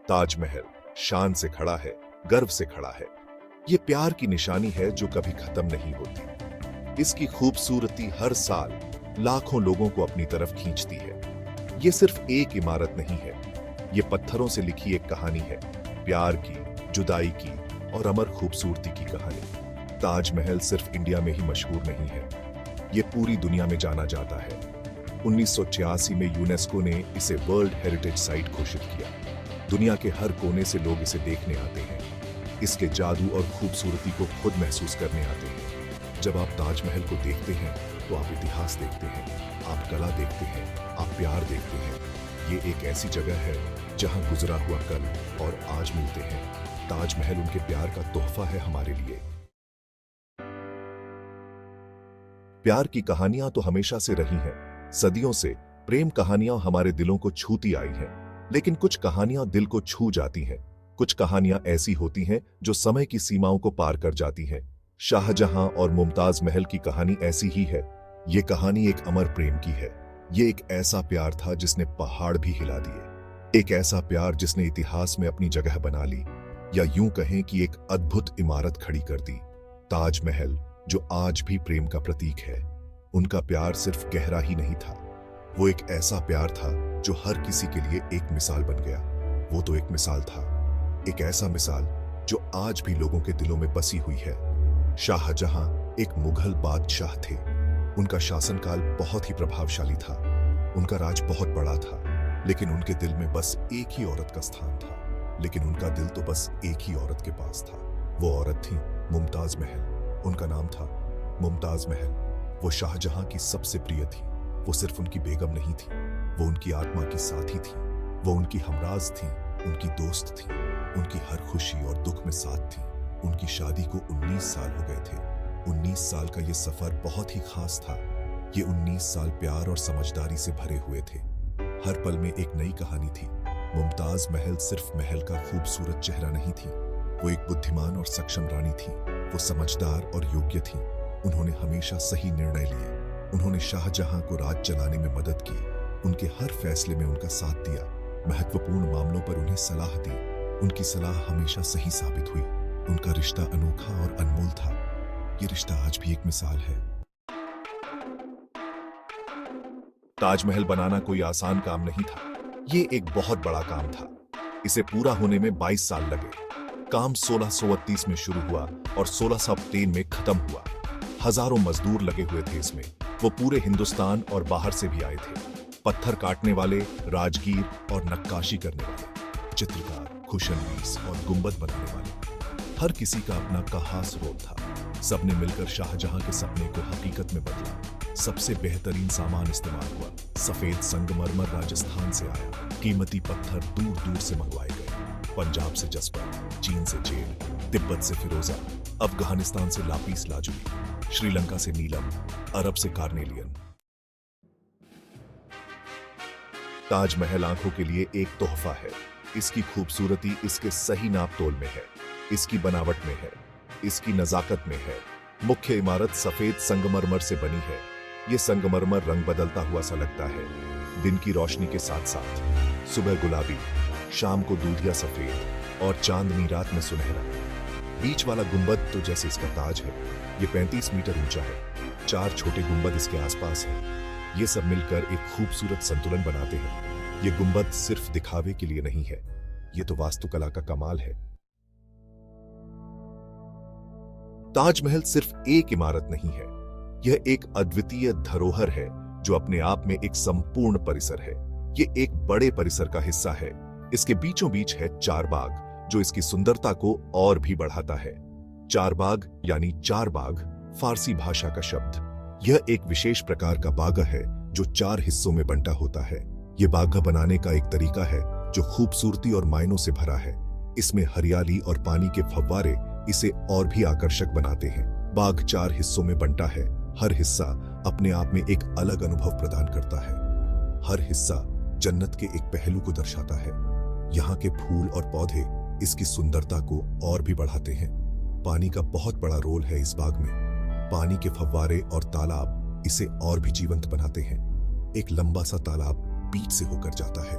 ताजमहल शान से खड़ा है, गर्व से खड़ा है। ये प्यार की निशानी है जो कभी खत्म नहीं होती। इसकी खूबसूरती हर साल लाखों लोगों को अपनी तरफ खींचती है। ये सिर्फ एक इमारत नहीं है, ये पत्थरों से लिखी एक कहानी है, प्यार की, जुदाई की और अमर खूबसूरती की कहानी। ताजमहल सिर्फ इंडिया में ही मशहूर नहीं है, ये पूरी दुनिया में जाना जाता है। 1986 में यूनेस्को ने इसे वर्ल्ड हेरिटेज साइट घोषित किया। दुनिया के हर कोने से लोग इसे देखने आते हैं, इसके जादू और खूबसूरती को खुद महसूस करने आते हैं। जब आप ताजमहल को देखते हैं तो आप इतिहास देखते हैं, आप कला देखते हैं, आप प्यार देखते हैं। ये एक ऐसी जगह है जहां गुजरा हुआ कल और आज मिलते हैं। ताजमहल उनके प्यार का तोहफा है हमारे लिए। प्यार की कहानियां तो हमेशा से रही हैं, सदियों से प्रेम कहानियां हमारे दिलों को छूती आई हैं। लेकिन कुछ कहानियां दिल को छू जाती हैं, कुछ कहानियां ऐसी होती हैं जो समय की सीमाओं को पार कर जाती हैं। शाहजहां और मुमताज महल की कहानी ऐसी ही है। ये कहानी एक अमर प्रेम की है। ये एक ऐसा प्यार था जिसने पहाड़ भी हिला दिए, एक ऐसा प्यार जिसने इतिहास में अपनी जगह बना ली, या यूं कहें कि एक अद्भुत इमारत खड़ी कर दी। ताजमहल जो आज भी प्रेम का प्रतीक है, उनका प्यार सिर्फ गहरा ही नहीं था, वो एक ऐसा प्यार था जो हर किसी के लिए एक मिसाल बन गया। वो तो एक मिसाल था, एक ऐसा मिसाल जो आज भी लोगों के दिलों में बसी हुई है। शाहजहां एक मुगल बादशाह थे। उनका शासनकाल बहुत ही प्रभावशाली था, उनका राज बहुत बड़ा था, लेकिन उनके दिल में बस एक ही औरत का स्थान था। लेकिन उनका दिल तो बस एक ही औरत के पास था। वो औरत थी मुमताज महल। उनका नाम था मुमताज महल। वो शाहजहां की सबसे प्रिय थी। वो सिर्फ उनकी बेगम नहीं थी, वो उनकी आत्मा की साथी थी, वो उनकी हमराज थी, उनकी दोस्त थी, उनकी हर खुशी और दुख में साथ थी। उनकी शादी को 19 साल हो गए थे। 19 साल का ये सफर बहुत ही खास था। ये 19 साल प्यार और समझदारी से भरे हुए थे। हर पल में एक नई कहानी थी। मुमताज महल सिर्फ महल का खूबसूरत चेहरा नहीं थी, वो एक बुद्धिमान और सक्षम रानी थी। वो समझदार और योग्य थी। उन्होंने हमेशा सही निर्णय लिए। उन्होंने शाहजहां को राज चलाने में मदद की, उनके हर फैसले में उनका साथ दिया, महत्वपूर्ण मामलों पर उन्हें सलाह दी। उनकी सलाह हमेशा सही साबित हुई। उनका रिश्ता अनोखा और अनमोल था। ये रिश्ता आज भी एक मिसाल है। ताजमहल बनाना कोई आसान काम नहीं था, ये एक बहुत बड़ा काम था। इसे पूरा होने में 22 साल लगे। काम 1638 में शुरू हुआ और 1603 में खत्म हुआ। हजारों मजदूर लगे हुए थे इसमें। वो पूरे हिंदुस्तान और बाहर से भी आए थे। पत्थर काटने वाले, राजगीर और नक्काशी करने वाले, चित्रकार, खुशनवीस और गुंबद बनाने वाले। हर किसी का अपना खास रोल था। सबने मिलकर शाहजहां के सपने को हकीकत में बदला। सबसे बेहतरीन सामान इस्तेमाल हुआ। सफेद संगमरमर राजस्थान से आया। कीमती पत्थर दूर दूर से मंगवाए गए। पंजाब से जसपर, चीन से जेड, तिब्बत से फिरोजा, अफगानिस्तान से लापीस लाजुली, श्रीलंका से नीलम, अरब से कार्नेलियन। ताजमहल आंखों के लिए एक तोहफा है। इसकी खूबसूरती इसके सही नाप तोल में है, इसकी बनावट में है, इसकी नजाकत में है। मुख्य इमारत सफेद संगमरमर से बनी है। यह संगमरमर रंग बदलता हुआ सा लगता है, दिन की रोशनी के साथ साथ। सुबह गुलाबी, शाम को दूधिया सफेद और चांदनी रात में सुनहरा। बीच वाला गुंबद तो जैसे इसका ताज है। ये 35 मीटर ऊंचा है। 4 छोटे गुंबद इसके आसपास हैं। ये सब मिलकर एक खूबसूरत संतुलन बनाते हैं। ये गुंबद सिर्फ दिखावे के लिए नहीं है, ये तो वास्तुकला का कमाल है। ताजमहल सिर्फ एक इमारत नहीं है, यह एक अद्वितीय धरोहर है जो अपने आप में एक संपूर्ण परिसर है। ये एक बड़े परिसर का हिस्सा है। इसके बीचों बीच है चारबाग, जो इसकी सुंदरता को और भी बढ़ाता है। चारबाग यानी चार बाग फारसी भाषा का शब्द। यह एक विशेष प्रकार का बागा है जो 4 हिस्सों में बंटा होता है। यह बागा बनाने का एक तरीका है जो खूबसूरती और मायनों से भरा है। इसमें हरियाली और पानी के फव्वारे इसे और भी आकर्षक बनाते हैं। बाग 4 हिस्सों में बंटा है। हर हिस्सा अपने आप में एक अलग अनुभव प्रदान करता है। हर हिस्सा जन्नत के एक पहलू को दर्शाता है। यहाँ के फूल और पौधे इसकी सुंदरता को और भी बढ़ाते हैं। पानी का बहुत बड़ा रोल है इस बाग में। पानी के फव्वारे और तालाब इसे और भी जीवंत बनाते हैं। एक लंबा सा तालाब बीच से होकर जाता है।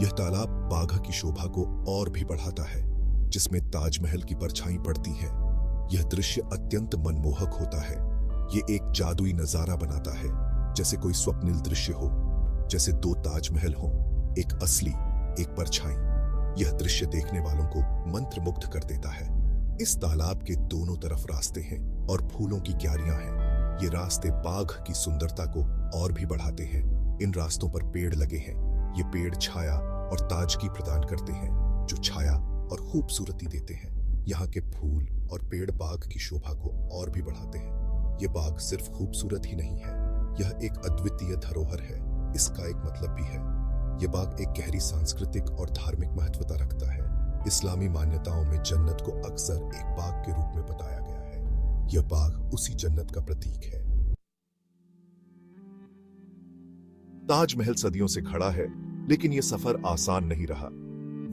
यह तालाब बाघ की शोभा को और भी बढ़ाता है, जिसमें ताजमहल की परछाई पड़ती है। यह दृश्य अत्यंत मनमोहक होता है। ये एक जादुई नजारा बनाता है, जैसे कोई स्वप्निल दृश्य हो, जैसे दो ताजमहल हो, एक असली, एक परछाई। यह दृश्य देखने वालों को मंत्रमुग्ध कर देता है। इस तालाब के दोनों तरफ रास्ते हैं और फूलों की क्यारियां हैं। ये रास्ते बाघ की सुंदरता को और भी बढ़ाते हैं। इन रास्तों पर पेड़ लगे हैं। ये पेड़ छाया और ताजगी प्रदान करते हैं, जो छाया और खूबसूरती देते हैं। यहाँ के फूल और पेड़ बाग की शोभा को और भी बढ़ाते हैं। ये बाग सिर्फ खूबसूरत ही नहीं है, यह एक अद्वितीय धरोहर है। इसका एक मतलब भी है। यह बाग एक गहरी सांस्कृतिक और धार्मिक महत्वता रखता है। इस्लामी मान्यताओं में जन्नत को अक्सर एक बाग के रूप में बताया गया है। यह बाग उसी जन्नत का प्रतीक है। ताजमहल सदियों से खड़ा है, लेकिन यह सफर आसान नहीं रहा।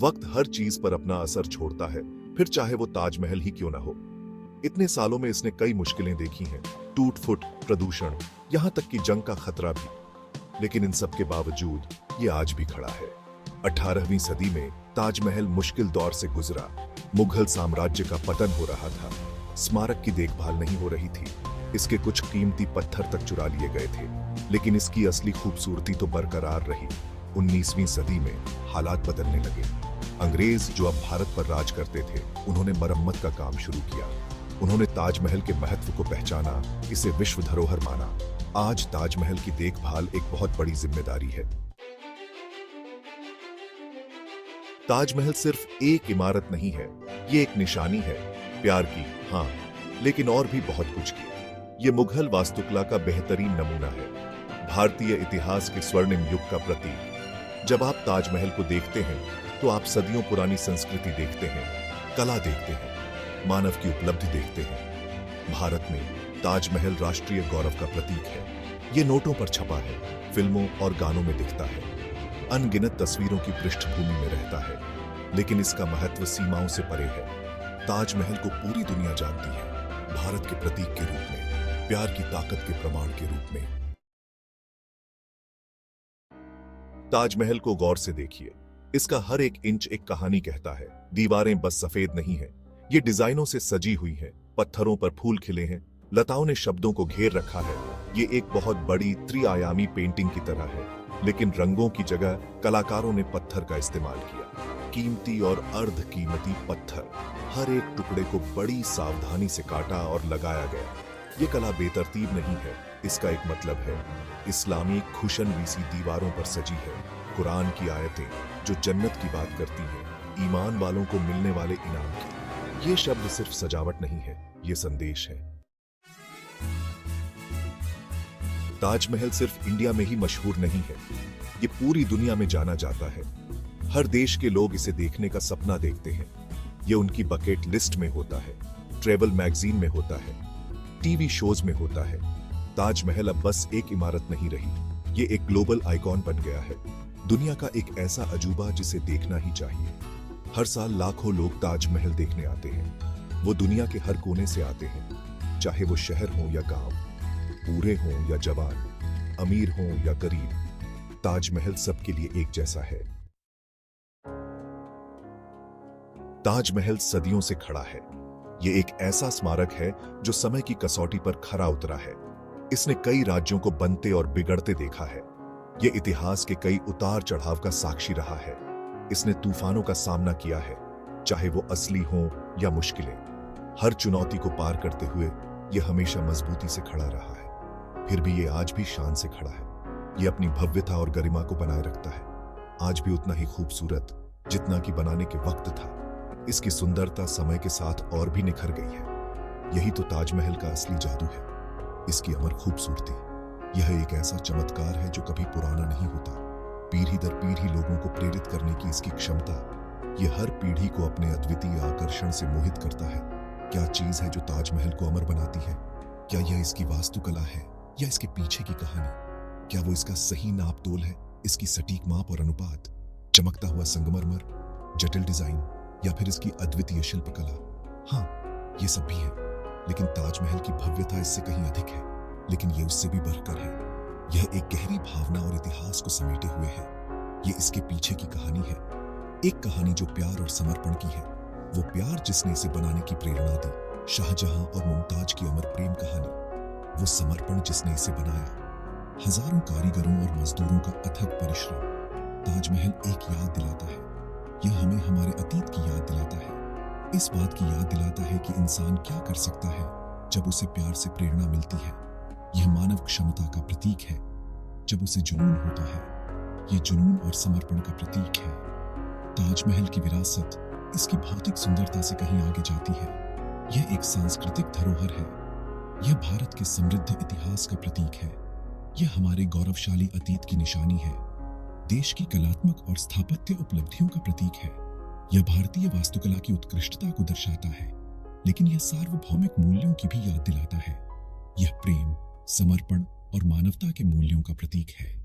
वक्त हर चीज पर अपना असर छोड़ता है, फिर चाहे वो ताजमहल ही क्यों ना हो। इतने सालों में इसने कई मुश्किलें देखी हैं, टूट फुट, प्रदूषण, यहां तक कि जंग का खतरा भी। लेकिन इन सब के बावजूद ये आज भी खड़ा है। 18वीं सदी में ताजमहल मुश्किल दौर से गुजरा। मुगल साम्राज्य का पतन हो रहा था। स्मारक की देखभाल नहीं हो रही थी। इसके कुछ कीमती पत्थर तक चुरा लिए गए थे, लेकिन इसकी असली खूबसूरती तो बरकरार रही। 19वीं सदी में हालात बदलने लगे। अंग्रेज जो अब भारत पर राज करते थे, उन्होंने मरम्मत का काम शुरू किया। उन्होंने ताजमहल के महत्व को पहचाना, इसे विश्व धरोहर माना। आज ताजमहल की देखभाल एक बहुत बड़ी जिम्मेदारी है। ताजमहल सिर्फ एक इमारत नहीं है, ये एक निशानी है प्यार की, हाँ, लेकिन और भी बहुत कुछ की। ये मुगल वास्तुकला का बेहतरीन नमूना है, भारतीय इतिहास के स्वर्णिम युग का प्रतीक। जब आप ताजमहल को देखते हैं तो आप सदियों पुरानी संस्कृति देखते हैं, कला देखते हैं, मानव की उपलब्धि देखते हैं। भारत में ताजमहल राष्ट्रीय गौरव का प्रतीक है। ये नोटों पर छपा है, फिल्मों और गानों में दिखता है, अनगिनत तस्वीरों की पृष्ठभूमि में रहता है, लेकिन इसका महत्व सीमाओं से परे है। ताजमहल को पूरी दुनिया जानती है, भारत के प्रतीक के रूप में, प्यार की ताकत के प्रमाण के रूप में। ताजमहल को गौर से देखिए। इसका हर एक इंच एक कहानी कहता है। दीवारें बस सफेद नहीं हैं, ये डिजाइनों से सजी हुई हैं। पत्थरों पर फूल खिले हैं, लताओं ने शब्दों को घेर रखा है। ये एक बहुत बड़ी त्रिआयामी पेंटिंग की तरह है, लेकिन रंगों की जगह कलाकारों ने पत्थर का इस्तेमाल किया। कीमती और अर्ध कीमती पत्थर, हर एक टुकड़े को बड़ी सावधानी से काटा और लगाया गया। ये कला बेतरतीब नहीं है, इसका एक मतलब है। इस्लामी खुशनवीसी दीवारों पर सजी है। कुरान की आयतें जो जन्नत की बात करती हैं, ईमान वालों को मिलने वाले इनाम की। ये शब्द सिर्फ सजावट नहीं है, ये संदेश है। ताजमहल सिर्फ इंडिया में ही मशहूर नहीं है, ये पूरी दुनिया में जाना जाता है। हर देश के लोग इसे देखने का सपना देखते हैं। ये उनकी बकेट लिस्ट में होता है, ट्रैवल मैगजीन में होता है, टीवी शोज में होता है। ताजमहल अब बस एक इमारत नहीं रही, ये एक ग्लोबल आइकॉन बन गया है। दुनिया का एक ऐसा अजूबा जिसे देखना ही चाहिए। हर साल लाखों लोग ताजमहल देखने आते हैं। वो दुनिया के हर कोने से आते हैं, चाहे वो शहर हो या गांव, बूढ़े हों या जवान, अमीर हों या गरीब। ताजमहल सबके लिए एक जैसा है। ताजमहल सदियों से खड़ा है। ये एक ऐसा स्मारक है जो समय की कसौटी पर खरा उतरा है। इसने कई राज्यों को बनते और बिगड़ते देखा है। ये इतिहास के कई उतार चढ़ाव का साक्षी रहा है। इसने तूफानों का सामना किया है, चाहे वो असली हों या मुश्किलें। हर चुनौती को पार करते हुए यह हमेशा मजबूती से खड़ा रहा है। फिर भी ये आज भी शान से खड़ा है। ये अपनी भव्यता और गरिमा को बनाए रखता है। आज भी उतना ही खूबसूरत जितना कि बनाने के वक्त था। इसकी सुंदरता समय के साथ और भी निखर गई है। यही तो ताजमहल का असली जादू है, इसकी अमर खूबसूरती। यह एक ऐसा चमत्कार है जो कभी पुराना नहीं होता। पीढ़ी दर पीढ़ी लोगों को प्रेरित करने की इसकी क्षमता, यह हर पीढ़ी को अपने अद्वितीय आकर्षण से मोहित करता है। क्या चीज है जो ताजमहल को अमर बनाती है? क्या यह इसकी वास्तुकला है या इसके पीछे की कहानी? क्या वो इसका सही नाप तोल है, इसकी सटीक माप और अनुपात, चमकता हुआ संगमरमर, जटिल डिजाइन, या फिर इसकी अद्वितीय शिल्पकला? हाँ, ये सब भी है, लेकिन ताजमहल की भव्यता इससे कहीं अधिक है। लेकिन ये उससे भी बढ़कर है। यह एक गहरी भावना और इतिहास को समेटे हुए है। ये इसके पीछे की कहानी है। एक कहानी जो प्यार और समर्पण की है, वो प्यार जिसने इसे बनाने की प्रेरणा दी, शाहजहां और मुमताज की अमर प्रेम कहानी। वो समर्पण जिसने इसे बनाया, हजारों कारीगरों और मजदूरों का अथक परिश्रम। ताजमहल एक याद दिलाता है, यह हमें हमारे अतीत की याद दिलाता है, इस बात की याद दिलाता है कि इंसान क्या कर सकता है जब उसे प्यार से प्रेरणा मिलती है। यह मानव क्षमता का प्रतीक है जब उसे जुनून होता है। यह जुनून और समर्पण का प्रतीक है। ताजमहल की विरासत इसकी भौतिक सुंदरता से कहीं आगे जाती है। यह एक सांस्कृतिक धरोहर है। यह भारत के समृद्ध इतिहास का प्रतीक है। यह हमारे गौरवशाली अतीत की निशानी है। देश की कलात्मक और स्थापत्य उपलब्धियों का प्रतीक है। यह भारतीय वास्तुकला की उत्कृष्टता को दर्शाता है, लेकिन यह सार्वभौमिक मूल्यों की भी याद दिलाता है। यह प्रेम, समर्पण और मानवता के मूल्यों का प्रतीक है।